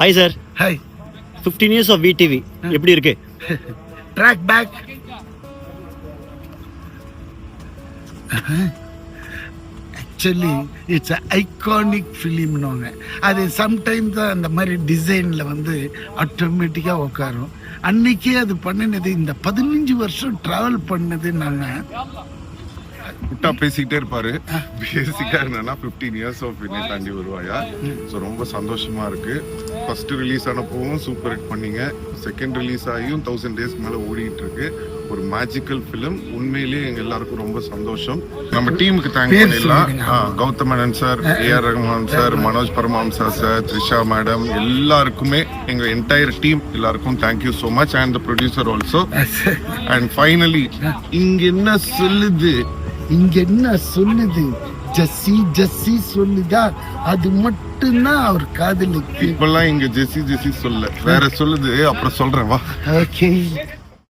Hi sir. Hi. 15 years of VTV எப்படி இருக்கு? Track back. Actually it's iconic ஃபிலிம்னு அது சம்டைம்ஸ் அந்த மாதிரி டிசைனில் வந்து ஆட்டோமேட்டிக்காக உட்காரும். அன்னைக்கே அது பண்ணினது இந்த 15 வருஷம் ட்ராவல் பண்ணது நாங்கள். முட்டா பேசிக்கிட்டே இருப்பாரு. பேசிக்கா என்னன்னா 15 years ஆஃப் என்னை தாண்டி வருவாயா. ஸோ ரொம்ப சந்தோஷமா இருக்கு. ஃபர்ஸ்ட் ரிலீஸ் ஆனப்பவும் சூப்பர் ஹிட் பண்ணீங்க. செகண்ட் ரிலீஸ் ஆகியும் 1000 days மேலே ஓடிட்டு இருக்கு. ஒரு மேஜிக்கல் ஃபிலிம். உண்மையிலேயே எங்க எல்லாருக்கும் ரொம்ப சந்தோஷம். நம்ம டீமுக்கு தேங்க் பண்ணிடலாம். Gautham Menon sir, AR Rahman sir, Manoj Paramahamsa sir, Trisha madam, எல்லாருக்குமே எங்க என்டையர் டீம் எல்லாருக்கும் thank you so much. And the producer also. And finally இங்க என்ன சொல்லுது ஜெஸ்ஸி ஜெஸ்ஸி சொல்லுதா, அது மட்டும்தான் அவர் காதலுக்கு. இப்பெல்லாம் இங்க ஜெஸ்ஸி ஜெஸ்ஸி சொல்ல வேற சொல்லுது. அப்புறம் சொல்றேன் வா. ஓகே.